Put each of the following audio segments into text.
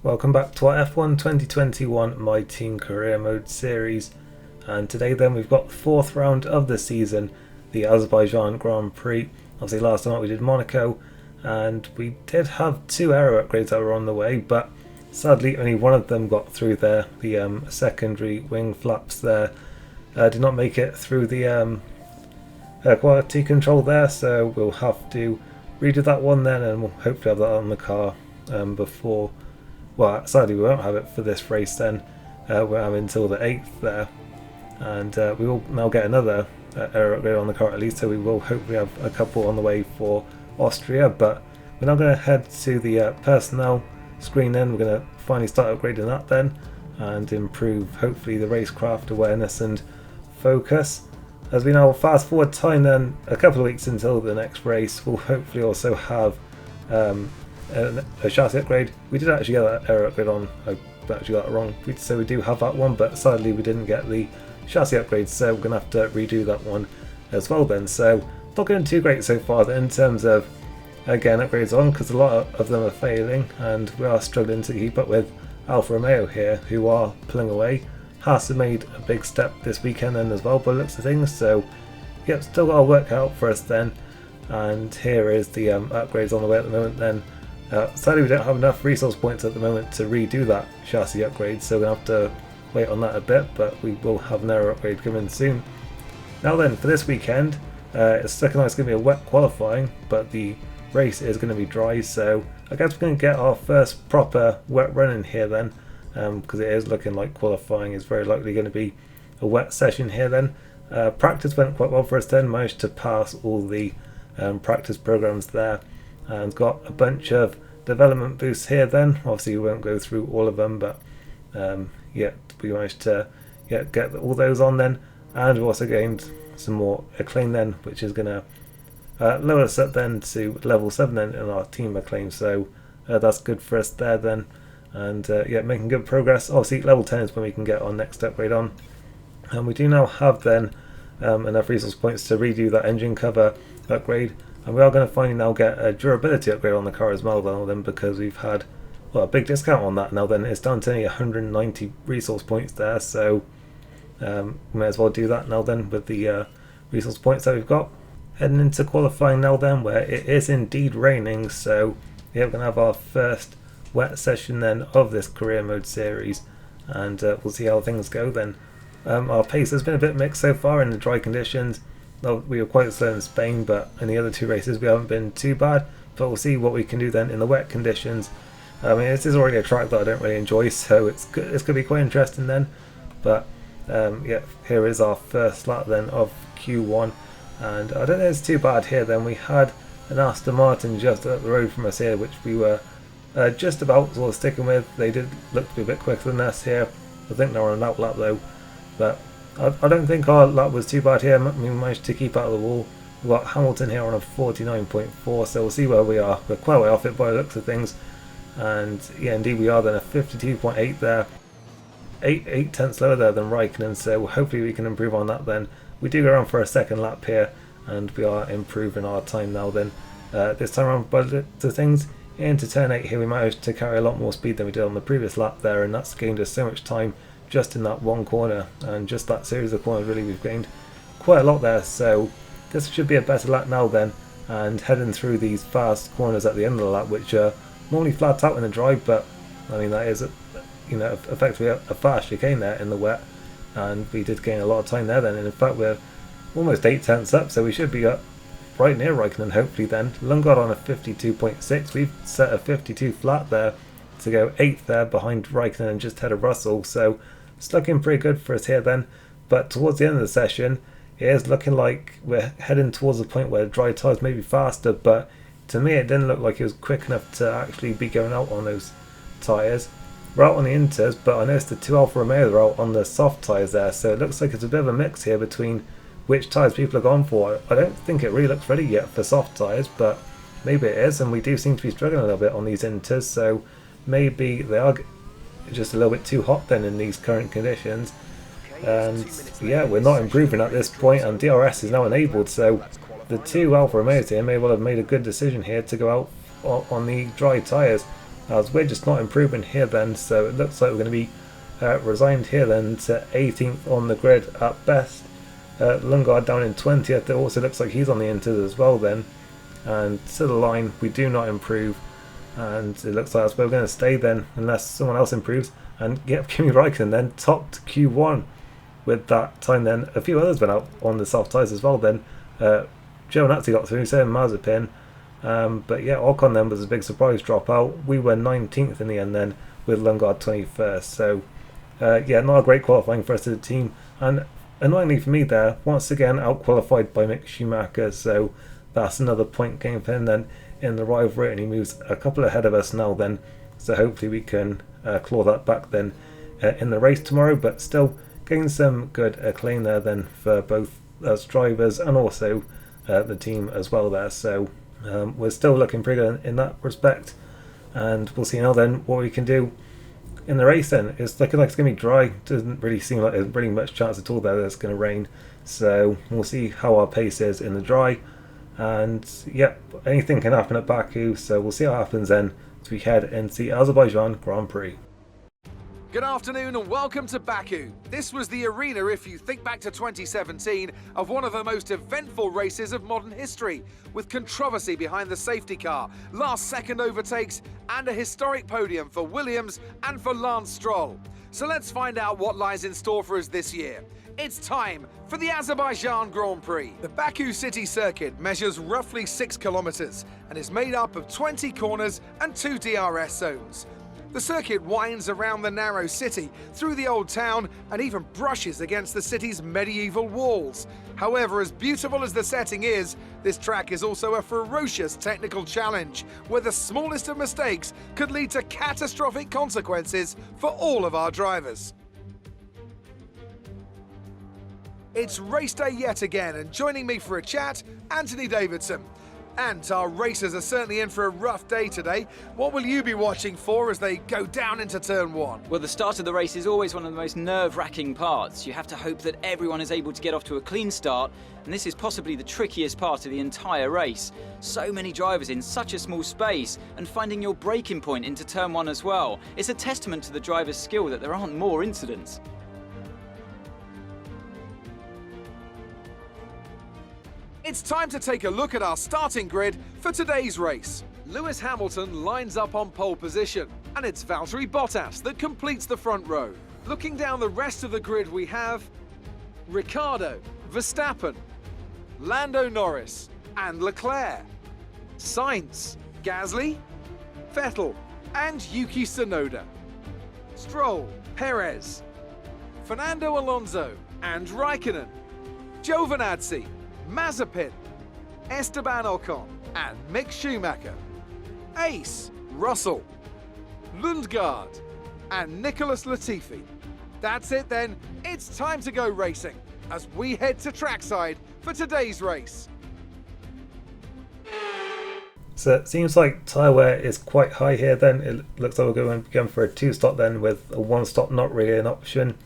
Welcome back to our F1 2021 My Team Career Mode series, and today then we've got the fourth round of the season, the Azerbaijan Grand Prix. Obviously last time we did Monaco, and we did have two aero upgrades that were on the way, but sadly only one of them got through there. The secondary wing flaps there did not make it through the quality control there, so we'll have to redo that one then, and we'll hopefully have that on the car before. Well, sadly we won't have it for this race then. We'll have until the 8th there, and we will now get another aero upgrade on the car at least, so we will hopefully have a couple on the way for Austria. But we're now going to head to the personnel screen then. We're going to finally start upgrading that then, and improve hopefully the racecraft awareness and focus. As we now fast forward time then, a couple of weeks until the next race, we'll hopefully also have a chassis upgrade. We did actually get that aero upgrade on, I actually got it wrong, so we do have that one, but sadly we didn't get the chassis upgrade, so we're going to have to redo that one as well then. So not going too great so far in terms of again upgrades on, because a lot of them are failing and we are struggling to keep up with Alfa Romeo here, who are pulling away. Haas have made a big step this weekend then as well by the looks of things, so yep, still got to work out for us then. And here is the upgrades on the way at the moment then. Sadly we don't have enough resource points at the moment to redo that chassis upgrade, so we'll have to wait on that a bit, but we will have an aero upgrade coming soon. Now then, for this weekend, it's looking like it's going to be a wet qualifying, but the race is going to be dry, so I guess we're going to get our first proper wet run in here then, because it is looking like qualifying is very likely going to be a wet session here then. Practice went quite well for us then, managed to pass all the practice programs there, and got a bunch of development boosts here then. Obviously we won't go through all of them, but yeah, we managed to get all those on then, and we also gained some more acclaim then, which is going to lower us up then to level 7 then in our team acclaim, so that's good for us there then. And yeah, making good progress. Obviously level 10 is when we can get our next upgrade on, and we do now have then enough resource points to redo that engine cover upgrade. And we are going to finally now get a durability upgrade on the car as well then, because we've had a big discount on that now then. It's down to only 190 resource points there, so we may as well do that now then with the resource points that we've got. Heading into qualifying now then, where it is indeed raining, so yeah, we're going to have our first wet session then of this career mode series, and we'll see how things go then. Our pace has been a bit mixed so far in the dry conditions. We were quite slow in Spain, but in the other two races we haven't been too bad, but we'll see what we can do then in the wet conditions. I mean, this is already a track that I don't really enjoy, so it's going to be quite interesting then. But yeah, here is our first lap then of Q1, and I don't think it's too bad here then. We had an Aston Martin just up the road from us here, which we were just about sort of sticking with. They did look to be a bit quicker than us here. I think they're on an outlap though, but I don't think our lap was too bad here. We managed to keep out of the wall. We've got Hamilton here on a 49.4, so we'll see where we are. We're quite way off it by the looks of things, and yeah, indeed we are then a 52.8 there, 8 tenths lower there than Raikkonen, so hopefully we can improve on that then. We do go around for a second lap here, and we are improving our time now then. This time around by the things, into turn 8 here we managed to carry a lot more speed than we did on the previous lap there, and that's gained us so much time just in that one corner, and just that series of corners really we've gained quite a lot there. So this should be a better lap now then, and heading through these fast corners at the end of the lap, which are normally flat out in the dry, but I mean that is effectively a fast chicane there in the wet, and we did gain a lot of time there then, and in fact we're almost 8 tenths up, so we should be up right near Raikkonen hopefully then. Lundgaard on a 52.6, we've set a 52 flat there to go 8th there behind Raikkonen and just ahead of Russell, so it's looking pretty good for us here then. But towards the end of the session, it is looking like we're heading towards the point where dry tyres may be faster, but to me it didn't look like it was quick enough to actually be going out on those tyres. We're out on the inters, but I noticed the two Alfa Romeo are out on the soft tyres there, so it looks like it's a bit of a mix here between which tyres people are gone for. I don't think it really looks ready yet for soft tyres, but maybe it is, and we do seem to be struggling a little bit on these inters, so maybe they are just a little bit too hot then in these current conditions. And yeah, we're not improving at this point, and DRS is now enabled, so the two Alfa Romeos here may well have made a good decision here to go out on the dry tyres. as we're just not improving here then, so it looks like we're going to be resigned here then to 18th on the grid at best. Lundgaard down in 20th, it also looks like he's on the inters as well then, and to the line we do not improve, and it looks like that's where we're going to stay then unless someone else improves. And yep, Kimi Räikkönen then topped Q1 with that time then. A few others went out on the soft tyres as well then. Giovinazzi got through, so Mazepin, but yeah, Ocon then was a big surprise dropout. We were 19th in the end then with Lundgaard 21st, so yeah, not a great qualifying for us as a team, and annoyingly for me there, once again out-qualified by Mick Schumacher, so that's another point gain for him then in the rivalry, and he moves a couple ahead of us now then, so hopefully we can claw that back then in the race tomorrow, but still getting some good acclaim there then for both us drivers and also the team as well there, so we're still looking pretty good in that respect, and we'll see now then what we can do in the race then. It's looking like it's going to be dry. Doesn't really seem like there's really much chance at all that it's going to rain. So we'll see how our pace is in the dry. And yeah, anything can happen at Baku. So we'll see what happens then as we head into the Azerbaijan Grand Prix. Good afternoon and welcome to Baku. This was the arena, if you think back to 2017, of one of the most eventful races of modern history, with controversy behind the safety car, last-second overtakes, and a historic podium for Williams and for Lance Stroll. So let's find out what lies in store for us this year. It's time for the Azerbaijan Grand Prix. The Baku City Circuit measures roughly 6 kilometers and is made up of 20 corners and 2 DRS zones. The circuit winds around the narrow city, through the old town, and even brushes against the city's medieval walls. However, as beautiful as the setting is, this track is also a ferocious technical challenge, where the smallest of mistakes could lead to catastrophic consequences for all of our drivers. It's race day yet again, and joining me for a chat, Anthony Davidson. And our racers are certainly in for a rough day today. What will you be watching for as they go down into turn 1? Well, the start of the race is always one of the most nerve-wracking parts. You have to hope that everyone is able to get off to a clean start, and this is possibly the trickiest part of the entire race. So many drivers in such a small space, and finding your braking point into turn 1 as well. It's a testament to the driver's skill that there aren't more incidents. It's time to take a look at our starting grid for today's race. Lewis Hamilton lines up on pole position, and it's Valtteri Bottas that completes the front row. Looking down the rest of the grid, we have Ricciardo, Verstappen, Lando Norris, and Leclerc, Sainz, Gasly, Vettel, and Yuki Tsunoda, Stroll, Perez, Fernando Alonso, and Raikkonen, Giovinazzi, Mazepin, Esteban Ocon, and Mick Schumacher, Ace, Russell, Lundgaard, and Nicholas Latifi. That's it then, it's time to go racing as we head to trackside for today's race. So it seems like tyre wear is quite high here then. It looks like we're going for a 2-stop then, with a 1-stop not really an option.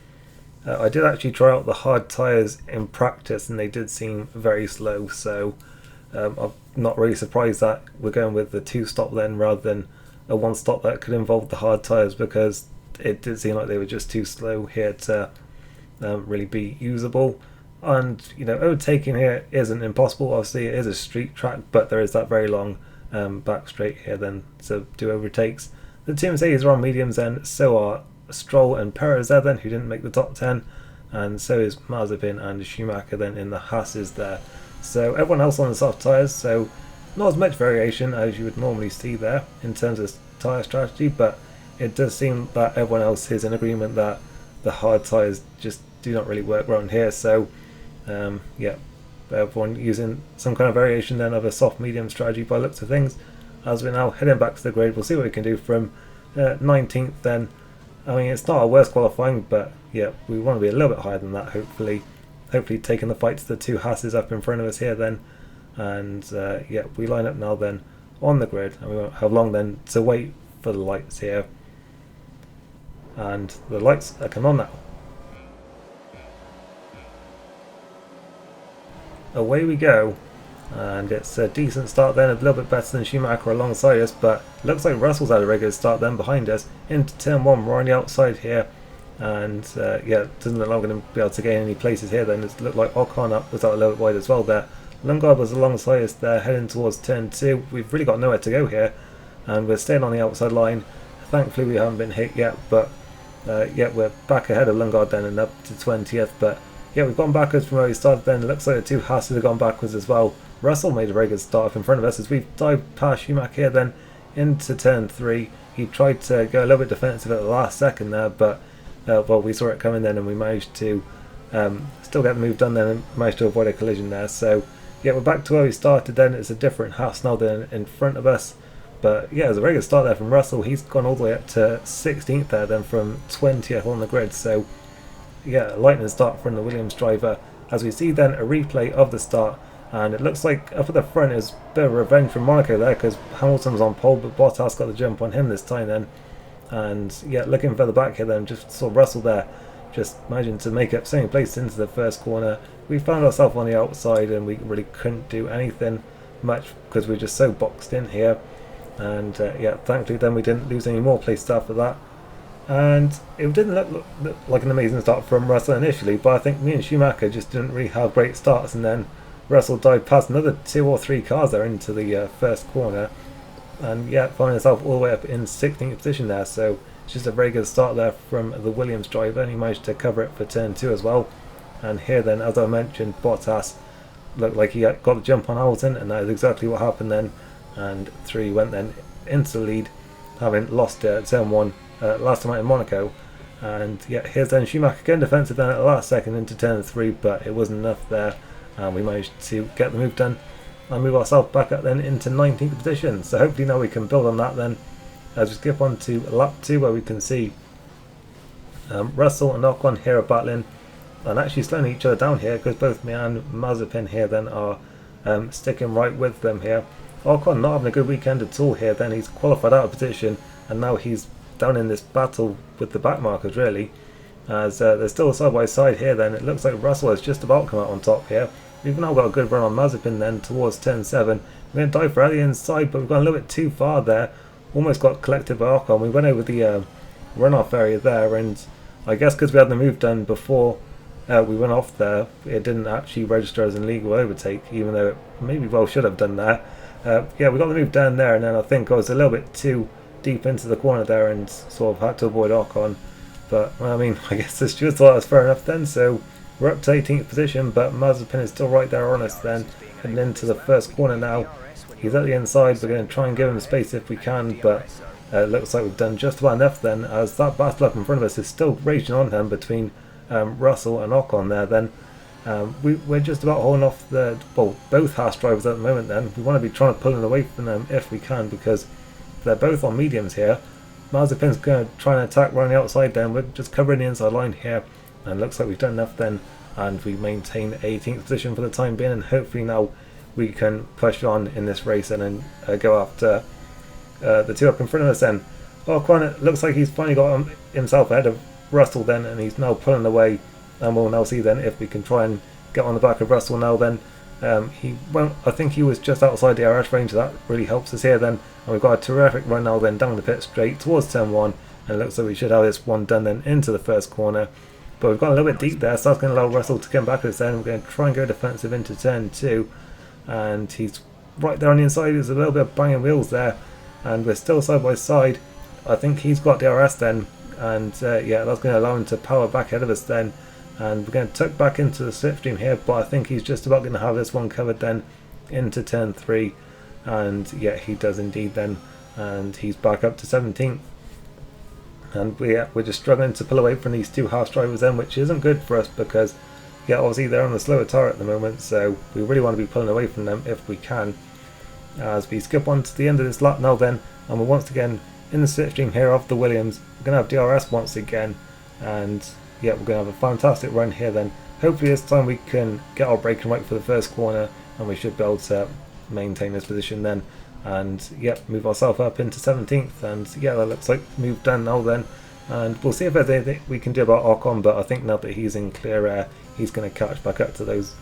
I did actually try out the hard tyres in practice and they did seem very slow, so I'm not really surprised that we're going with the 2-stop then rather than a 1-stop that could involve the hard tyres, because it did seem like they were just too slow here to really be usable. And you know, overtaking here isn't impossible. Obviously it is a street track, but there is that very long back straight here then to do overtakes. The two Mercedes are on mediums then, so are Stroll and Perez there then, who didn't make the top 10, and so is Mazepin and Schumacher then in the Haas's there. So everyone else on the soft tyres, so not as much variation as you would normally see there in terms of tyre strategy, but it does seem that everyone else is in agreement that the hard tyres just do not really work around here. So yeah, everyone using some kind of variation then of a soft medium strategy by the looks of things. As we're now heading back to the grid, we'll see what we can do from 19th then. I mean, it's not our worst qualifying, but yeah, we want to be a little bit higher than that, hopefully taking the fight to the two Haas's up in front of us here then. And yeah, we line up now then on the grid, and we won't have long then to wait for the lights here. And the lights are coming on now. Away we go. And it's a decent start then, a little bit better than Schumacher alongside us, but looks like Russell's had a regular start then behind us into turn 1. We're on the outside here, and yeah, doesn't look like we're going to be able to gain any places here then. It looked like Ocon was out a little bit wide as well there. Lundgaard was alongside us there, heading towards turn 2. We've really got nowhere to go here, and we're staying on the outside line. Thankfully we haven't been hit yet, but yeah, we're back ahead of Lundgaard then and up to 20th, but yeah, we've gone backwards from where we started then. It looks like the two Haas have gone backwards as well. Russell made a very good start up in front of us as we've dived past Schumacher here then into turn 3. He tried to go a little bit defensive at the last second there, but well, we saw it coming then and we managed to still get the move done then and managed to avoid a collision there. So yeah, we're back to where we started then. It's a different Haas now than in front of us, but yeah, it was a very good start there from Russell. He's gone all the way up to 16th there then from 20th on the grid. So yeah, a lightning start from the Williams driver as we see then a replay of the start. And it looks like up at the front is a bit of revenge from Monaco there, because Hamilton was on pole but Bottas got the jump on him this time then. And yeah, looking further back here then, just saw Russell there just managing to make up second place into the first corner. We found ourselves on the outside and we really couldn't do anything much because we were just so boxed in here. And yeah, thankfully then we didn't lose any more places after that. And it didn't look like an amazing start from Russell initially, but I think me and Schumacher just didn't really have great starts, and then Russell dived past another 2 or 3 cars there into the first corner, and yeah, finding himself all the way up in 16th position there. So it's just a very good start there from the Williams driver, and he managed to cover it for turn 2 as well. And here then, as I mentioned, Bottas looked like he got the jump on Hamilton, and that is exactly what happened then. And 3 went then into the lead, having lost turn 1 last time out in Monaco. And yeah, here's then Schumacher again defensive then at the last second into turn 3, but it wasn't enough there. And we managed to get the move done and move ourselves back up then into 19th position. So hopefully now we can build on that then as we skip on to lap 2, where we can see Russell and Ocon here are battling and actually slowing each other down here, because both me and Mazepin here then are sticking right with them here. Ocon not having a good weekend at all here then. He's qualified out of position and now he's down in this battle with the back markers really, as they're still side by side here then. It looks like Russell has just about come out on top here. We've now got a good run on Mazepin then towards turn 7. We're going to dive for out the inside, but we've gone a little bit too far there. Almost got collected by Ocon. We went over the runoff area there, and I guess because we had the move done before we went off there, it didn't actually register as an illegal overtake, even though it maybe well should have done that. Yeah, we got the move down there, and then I think I was a little bit too deep into the corner there and sort of had to avoid Ocon. But well, I mean, I guess the stewards thought that was fair enough then, so we're up to 18th position, but Mazepin is still right there on us then, heading into the first corner now. He's at the inside. We're going to try and give him space if we can, but it looks like we've done just about enough then, as that battle up in front of us is still raging on him between Russell and Ocon there then. We're just about holding off both Haas drivers at the moment then. We want to be trying to pull them away from them if we can, because they're both on mediums here. Mazepin's going to try and attack right on the outside then. We're just covering the inside line here, and looks like we've done enough then, and we maintain 18th position for the time being, and hopefully now we can push on in this race and then go after the two up in front of us then. Ocon, it looks like he's finally got himself ahead of Russell then, and he's now pulling away, and we'll now see then if we can try and get on the back of Russell now then. He won't. I think he was just outside the RS range, so that really helps us here then, and we've got a terrific run now then down the pit straight towards turn 1, and it looks like we should have this one done then into the first corner. But we've gone a little bit deep there, so that's going to allow Russell to come back at us then. We're going to try and go defensive into turn 2, and he's right there on the inside. There's a little bit of banging wheels there, and we're still side by side. I think he's got DRS then, and yeah, that's going to allow him to power back ahead of us then. And we're going to tuck back into the slipstream here, but I think he's just about going to have this one covered then into turn 3, and yeah, he does indeed then, and he's back up to 17th. And we're just struggling to pull away from these two Haas drivers then, which isn't good for us because yeah, obviously they're on the slower tyre at the moment, so we really want to be pulling away from them if we can. As we skip on to the end of this lap now then, and we're once again in the slipstream here of the Williams. We're going to have DRS once again, and yeah, we're going to have a fantastic run here then. Hopefully this time we can get our braking right for the first corner, and we should be able to maintain this position then, and yep, move ourselves up into 17th. And yeah, that looks like move done now then, and we'll see if there's anything we can do about Ocon, but I think now that he's in clear air, he's going to catch back up to those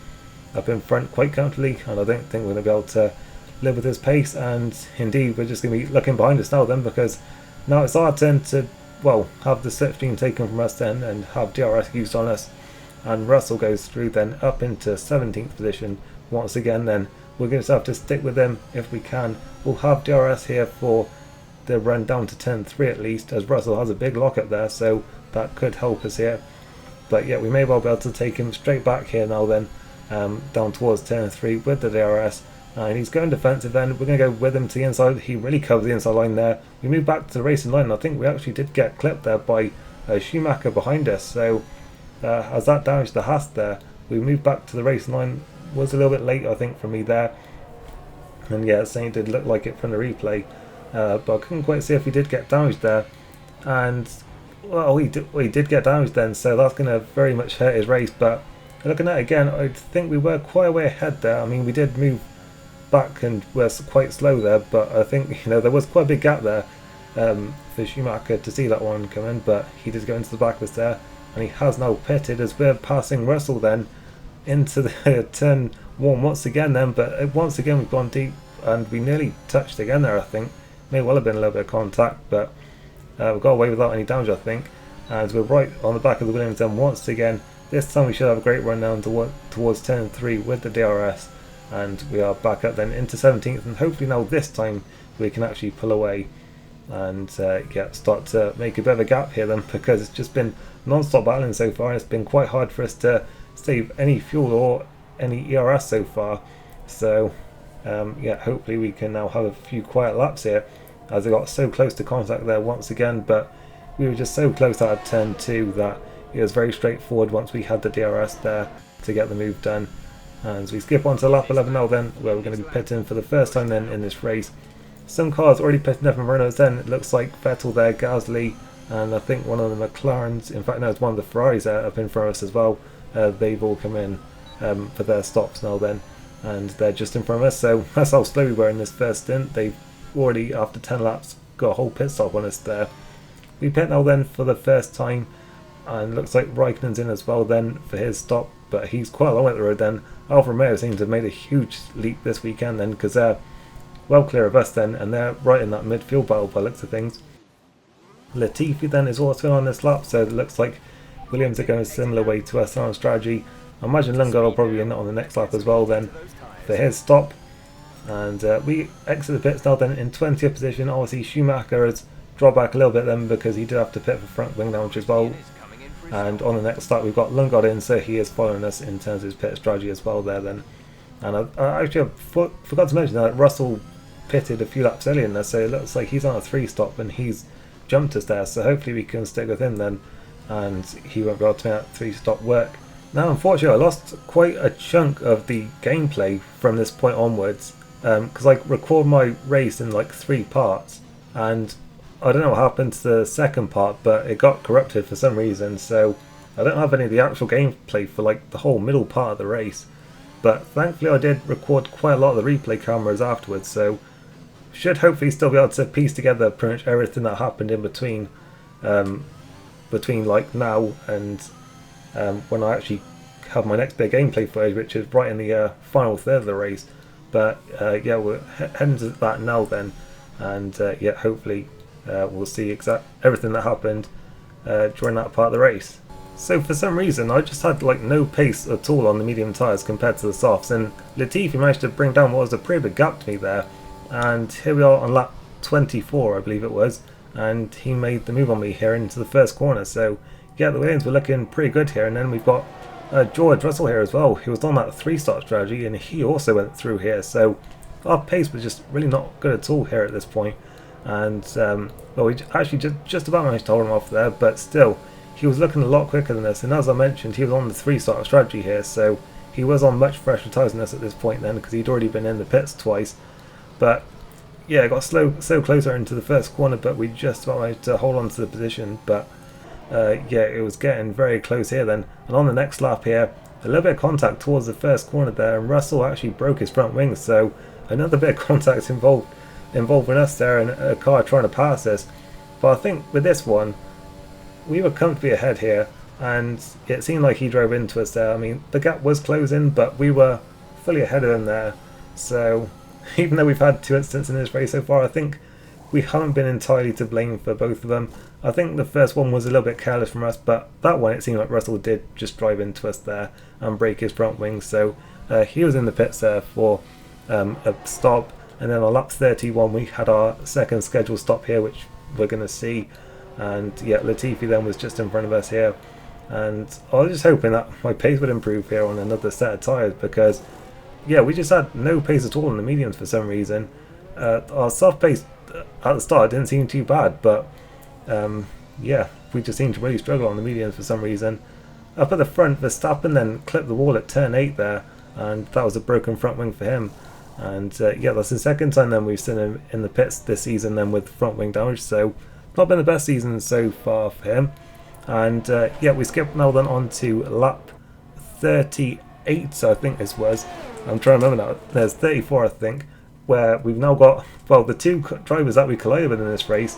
up in front quite comfortably, and I don't think we're going to be able to live with his pace. And indeed, we're just going to be looking behind us now then, because now it's our turn to, well, have the slipstream taken from us then and have DRS used on us. And Russell goes through then up into 17th position once again. Then we're going to have to stick with him if we can. We'll have DRS here for the run down to 10.3 at least, as Russell has a big lockup there, so that could help us here. But yeah, we may well be able to take him straight back here now then, down towards 10.3 with the DRS. And he's going defensive then. We're going to go with him to the inside. He really covers the inside line there. We move back to the racing line. I think we actually did get clipped there by Schumacher behind us. So as that damaged the Haas there, we moved back to the racing line. Was a little bit late, I think, for me there. And yeah, it did look like it from the replay. But I couldn't quite see if he did get damaged there. And well, he did get damaged then. So that's going to very much hurt his race. But looking at it again, I think we were quite a way ahead there. I mean, we did move back and were quite slow there, but I think there was quite a big gap there for Schumacher to see that one come in, but he did go into the back of us there, and he has now pitted as we're passing Russell then into the turn one once again then. But once again we've gone deep and we nearly touched again there. I think may well have been a little bit of contact, but we got away without any damage, I think. And we're right on the back of the Williams then once again. This time we should have a great run down towards 10.3 with the DRS. And we are back up then into 17th, and hopefully now this time we can actually pull away and start to make a bit of a gap here then, because it's just been non-stop battling so far, and it's been quite hard for us to save any fuel or any ERS so far. So yeah, hopefully we can now have a few quiet laps here, as I got so close to contact there once again, but we were just so close out of turn 2 that it was very straightforward once we had the DRS there to get the move done. And so we skip on to lap 11 now then, where we're going to be pitting for the first time then in this race. Some cars already pitting up in Renaults then. It looks like Vettel there, Gasly, and I think one of the McLarens, in fact no, it's one of the Ferraris there up in front of us as well. They've all come in for their stops now then, and they're just in front of us, so that's how slow we were in this first stint. They've already, after 10 laps, got a whole pit stop on us there. We pit now then for the first time, and looks like Raikkonen's in as well then for his stop, but he's quite a long way up the road then. Alfa Romeo seems to have made a huge leap this weekend then, because they're well clear of us then, and they're right in that midfield battle by the looks of things. Latifi then is also on this lap, so it looks like Williams are going a similar way to us on strategy. I imagine Lundgaard will probably end on the next lap as well then for his stop. And we exit the pits now then in 20th position. Obviously Schumacher has dropped back a little bit then, because he did have to pit for front wing damage as well. And on the next start we've got Lundgaard in, so he is following us in terms of his pit strategy as well there then. And I actually forgot to mention that Russell pitted a few laps earlier in there, so it looks like he's on a 3 stop and he's jumped us there, so hopefully we can stick with him then, and he won't be able to make that 3 stop work. Now unfortunately I lost quite a chunk of the gameplay from this point onwards, because I record my race in like 3 parts, and I don't know what happened to the second part, but it got corrupted for some reason, so I don't have any of the actual gameplay for like the whole middle part of the race. But thankfully I did record quite a lot of the replay cameras afterwards, so should hopefully still be able to piece together pretty much everything that happened in between like now and when I actually have my next bit of gameplay footage, which is right in the final third of the race. But yeah, we're heading to that now then, and yeah, hopefully we'll see everything that happened during that part of the race. So for some reason I just had like no pace at all on the medium tyres compared to the softs, and Latifi managed to bring down what was a pretty big gap to me there, and here we are on lap 24 I believe it was, and he made the move on me here into the first corner. So yeah, the Williams were looking pretty good here, and then we've got George Russell here as well, who was on that 3-start strategy, and he also went through here, so our pace was just really not good at all here at this point. And well, we actually just about managed to hold him off there, but still he was looking a lot quicker than us, and as I mentioned, he was on the 3-start strategy here, so he was on much fresher tyres than us at this point then, because he'd already been in the pits twice. But yeah, it got so closer into the first corner, but we just about managed to hold on to the position. But yeah, it was getting very close here then, and on the next lap here, a little bit of contact towards the first corner there, and Russell actually broke his front wings, so another bit of contact involving us there, and a car trying to pass us. But I think with this one we were comfortably ahead here. and it seemed like he drove into us there. I mean, the gap was closing, but we were fully ahead of him there. So even though we've had 2 incidents in this race so far, I think we haven't been entirely to blame for both of them. I think the first one was a little bit careless from us, but that one it seemed like Russell did just drive into us there and break his front wing. So he was in the pits there for a stop, and then on lap 31 we had our second scheduled stop here, which we're going to see. And yeah, Latifi then was just in front of us here, and I was just hoping that my pace would improve here on another set of tyres, because yeah, we just had no pace at all in the mediums for some reason. Our soft pace at the start didn't seem too bad, but yeah, we just seemed to really struggle on the mediums for some reason. Up at the front, Verstappen then clipped the wall at turn 8 there, and that was a broken front wing for him. And yeah, that's the second time then we've seen him in the pits this season then with front wing damage, so not been the best season so far for him. And yeah, we skip now then on to lap 38, so I think this was. I'm trying to remember now. There's 34, I think, where we've now got, well, the 2 drivers that we collided with in this race,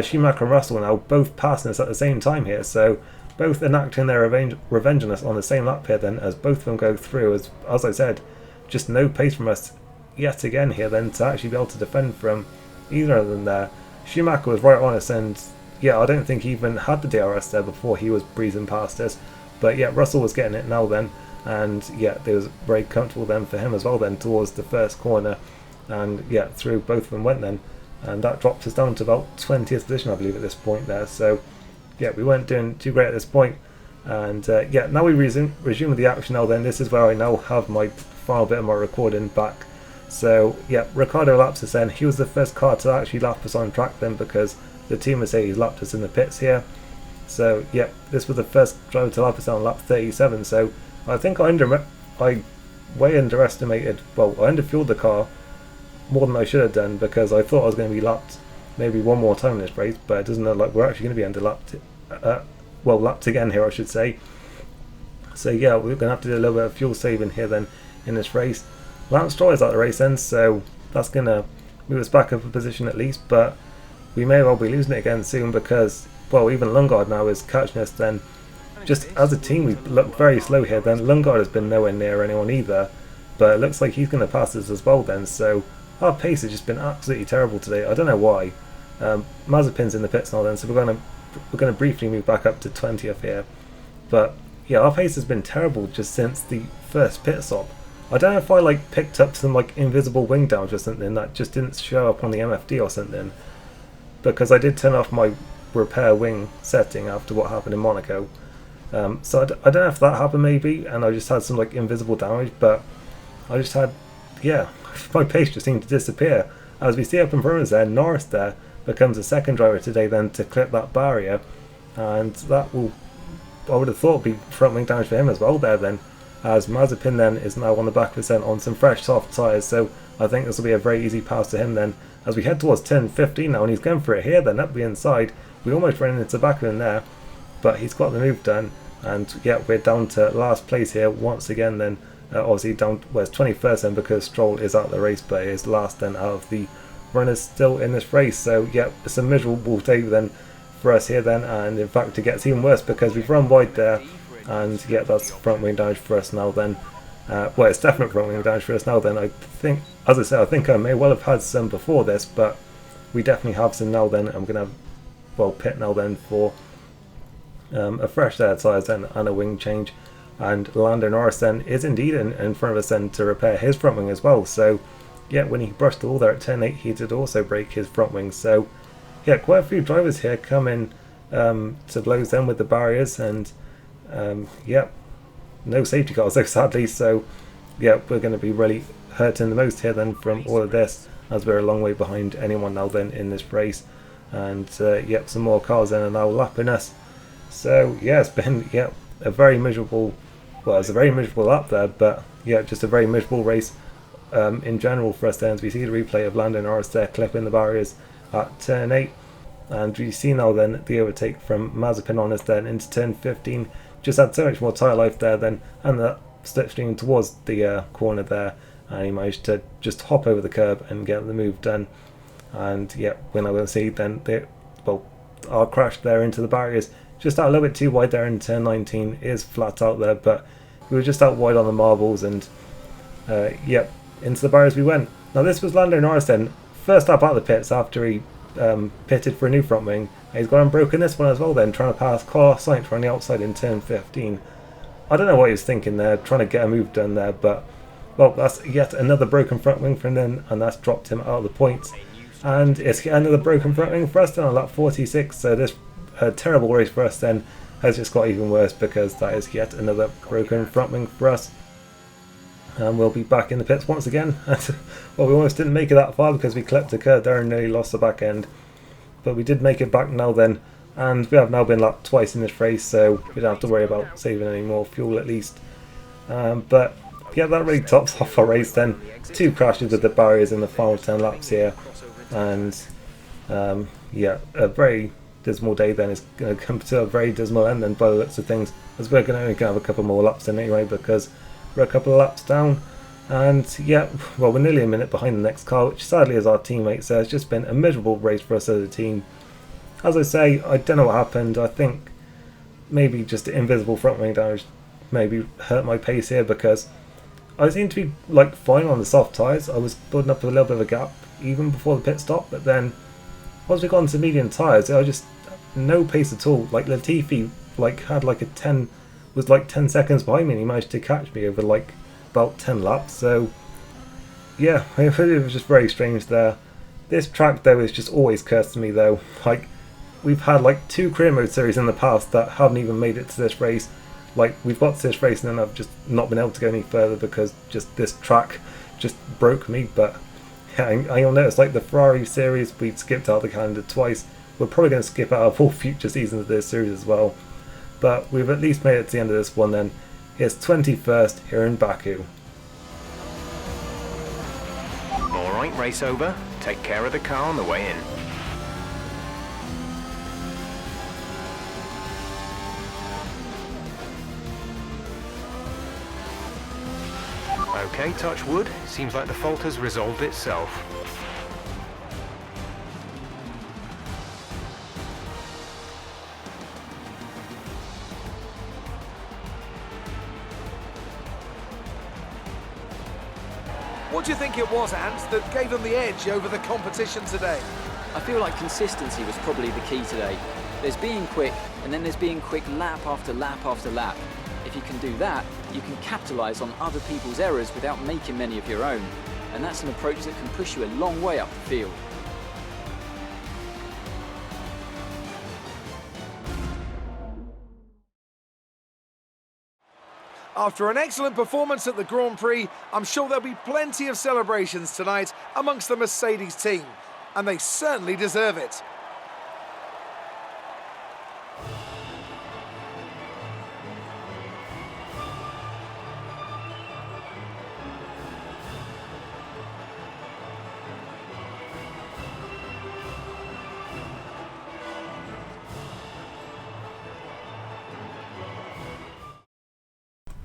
Schumacher and Russell, now both passing us at the same time here. So both enacting their revenge on us on the same lap here then, as both of them go through. As I said, just no pace from us yet again here then to actually be able to defend from either of them there. Schumacher was right on us, and yeah, I don't think he even had the DRS there before he was breezing past us. But yeah, Russell was getting it now then, and yeah, it was very comfortable then for him as well then towards the first corner, and yeah, through both of them went then, and that dropped us down to about 20th position I believe at this point there. So yeah, we weren't doing too great at this point, and yeah, now we resume the action now then. This is where I now have my final bit of my recording back. So yeah, Ricciardo laps us then. He was the first car to actually lap us on track then, because the team Mercedes lapped us in the pits here. So yeah, this was the first driver to lap us on lap 37. So I think I way underestimated, well, I underfueled the car more than I should have done, because I thought I was going to be lapped maybe one more time in this race, but it doesn't look like we're actually going to be under-lapped, well, lapped again here I should say. So yeah, we're going to have to do a little bit of fuel saving here then in this race. Lance Stroll is at the race end, so that's going to move us back up a position at least, but we may well be losing it again soon, because, well, even Lundgaard now is catching us then. Just as a team we look very slow here then. Lundgaard has been nowhere near anyone either, but it looks like he's going to pass us as well then, so our pace has just been absolutely terrible today. I don't know why. Mazepin's in the pits now then, so we're going to briefly move back up to 20th here, but yeah, our pace has been terrible just since the first pit stop. I don't know if I picked up some invisible wing damage or something that just didn't show up on the MFD or something, because I did turn off my repair wing setting after what happened in Monaco. So I don't know if that happened maybe, and I just had some invisible damage, but I just had, yeah, my pace just seemed to disappear. As we see up in front of us there, Norris there becomes the second driver today then to clip that barrier, and that will, I would have thought, be front wing damage for him as well there then, as Mazepin then is now on the back of us then on some fresh soft tyres. So I think this will be a very easy pass to him then as we head towards turn 15 now, and he's going for it here then up the inside. We almost ran into the back of him there, but he's got the move done, and yeah, we're down to last place here once again then. Obviously down, well, it's 21st then because Stroll is out of the race, but is last then out of the runners still in this race. So yeah, it's a miserable day then for us here then, and in fact it gets even worse because we've run wide there, and yeah, that's front wing damage for us now then. Well, it's definite front wing damage for us now then. I think, as I said, I think I may well have had some before this, but we definitely have some now then. I'm going to have, well, pit now then for a fresh set of tyres then and a wing change. And Lando Norris then is indeed in front of us then to repair his front wing as well. So yeah, when he brushed the wall there at turn 8, he did also break his front wing. So yeah, quite a few drivers here come in to blows then with the barriers, and yeah, no safety cars though sadly. So yeah, we're going to be really hurting the most here then from all of this, as we're a long way behind anyone now then in this race. And yep, some more cars then are now lapping us. So yeah, it's been a very miserable, well, it's a very miserable lap there, but yeah, just a very miserable race in general for us then, as we see the replay of Lando Norris there clipping the barriers at turn 8, and we see now then the overtake from Mazepin on us then into turn 15. Just had so much more tyre life there then, and the slipstream towards the corner there, and he managed to just hop over the curb and get the move done. And yeah, we're now going to see then our crash there into the barriers just out a little bit too wide there in turn 19. It is flat out there, but we were just out wide on the marbles, and yep, into the barriers we went. Now this was Lando Norris then, first up out of the pits after he pitted for a new front wing. He's gone and broken this one as well then, trying to pass Carlos Sainz on the outside in turn 15. I don't know what he was thinking there, trying to get a move done there, but well, that's yet another broken front wing from him, and that's dropped him out of the points. And it's yet another broken front wing for us then on lap 46, so this terrible race for us then has just got even worse, because that is yet another broken front wing for us. And we'll be back in the pits once again. Well, we almost didn't make it that far because we clipped a curb there and nearly lost the back end. But we did make it back now then, and we have now been lapped twice in this race, so we don't have to worry about saving any more fuel at least. But yeah, that really tops off our race then. 2 crashes with the barriers in the final 10 laps here, and yeah, a very dismal day then is going to come to a very dismal end then by the looks of things, as we're only going to have a couple more laps in anyway, because we're a couple of laps down. And yeah, well, we're nearly a minute behind the next car, which sadly, as our teammate says, just been a miserable race for us as a team. As I say, I don't know what happened. I think maybe just the invisible front wing damage maybe hurt my pace here, because I seemed to be like fine on the soft tyres. I was building up a little bit of a gap even before the pit stop, but then once we got into medium tyres, I just no pace at all. Like Latifi had like a 10 seconds behind me, and he managed to catch me over like about 10 laps. So yeah, it was just very strange there. This track though is just always cursed to me though. Like, we've had like 2 career mode series in the past that haven't even made it to this race. Like, we've got to this race and then I've just not been able to go any further because just this track just broke me. But yeah, you'll notice like the Ferrari series, we skipped out the calendar twice. We're probably going to skip out of all future seasons of this series as well. But we've at least made it to the end of this one then. It's 21st here in Baku. Alright, race over. Take care of the car on the way in. Okay, touch wood. Seems like the fault has resolved itself. What do you think it was, Ant, that gave them the edge over the competition today? I feel like consistency was probably the key today. There's being quick, and then there's being quick lap after lap after lap. If you can do that, you can capitalise on other people's errors without making many of your own. And that's an approach that can push you a long way up the field. After an excellent performance at the Grand Prix, I'm sure there'll be plenty of celebrations tonight amongst the Mercedes team, and they certainly deserve it.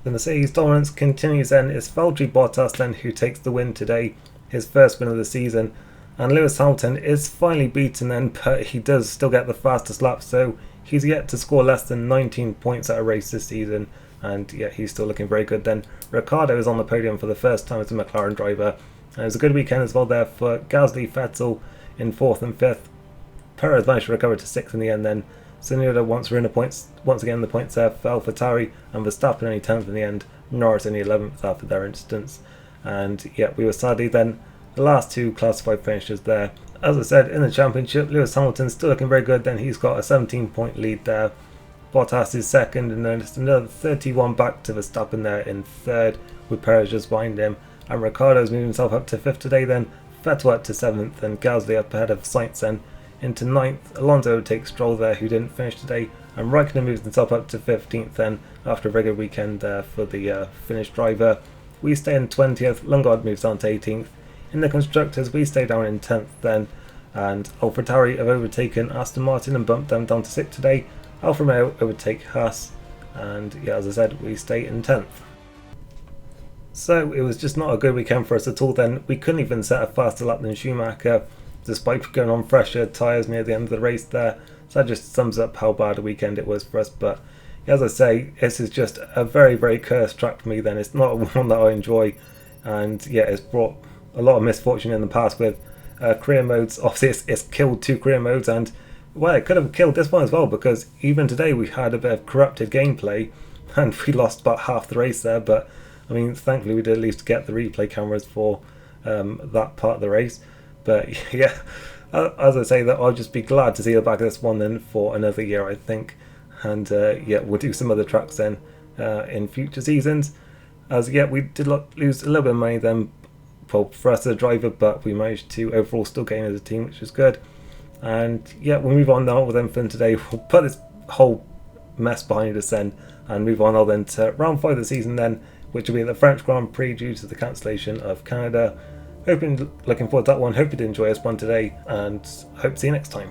The Mercedes dominance continues then. It's Valtteri Bottas then who takes the win today, his first win of the season, and Lewis Hamilton is finally beaten then, but he does still get the fastest lap, so he's yet to score less than 19 points at a race this season, and yeah, he's still looking very good then. Ricciardo is on the podium for the first time as a McLaren driver, and it was a good weekend as well there for Gasly, Vettel in 4th and 5th. Perez managed to recover to 6th in the end then. Tsunoda once again the points there for AlphaTauri, and Verstappen only 10th in the end, Norris only 11th after their instance. And yeah, we were sadly then the last 2 classified finishers there. As I said, in the championship, Lewis Hamilton's still looking very good then. He's got a 17-point lead there. Bottas is 2nd, and then just another 31 back to Verstappen there in 3rd, with Perez just behind him. And Ricciardo's moved himself up to 5th today then, Vettel up to 7th, and Gasly up ahead of Sainz then into 9th. Alonso takes Stroll there, who didn't finish today, and Raikkonen moves himself up to 15th then after a very good weekend there for the Finnish driver. We stay in 20th, Lundgaard moves down to 18th. In the constructors, we stay down in 10th then, and AlphaTauri have overtaken Aston Martin and bumped them down to 6th today. Alfa Romeo overtake Haas, and yeah, as I said, we stay in 10th. So it was just not a good weekend for us at all then. We couldn't even set a faster lap than Schumacher, despite going on fresher tyres near the end of the race there. So that just sums up how bad a weekend it was for us. But as I say, this is just a very, very cursed track for me then. It's not one that I enjoy, and yeah, it's brought a lot of misfortune in the past with career modes. Obviously it's killed 2 career modes, and well, it could have killed this one as well, because even today we had a bit of corrupted gameplay and we lost about half the race there. But I mean, thankfully we did at least get the replay cameras for that part of the race. But yeah, as I say, that I'll just be glad to see the back of this one then for another year, I think. And yeah, we'll do some other tracks then in future seasons. As yeah, we did lose a little bit of money then, well, for us as a driver, but we managed to overall still gain as a team, which was good. And yeah, we'll move on now then from today. We'll put this whole mess behind us then and move on now then to round 5 of the season then, which will be the French Grand Prix due to the cancellation of Canada. Looking forward to that one. Hope you did enjoy this one today, and hope to see you next time.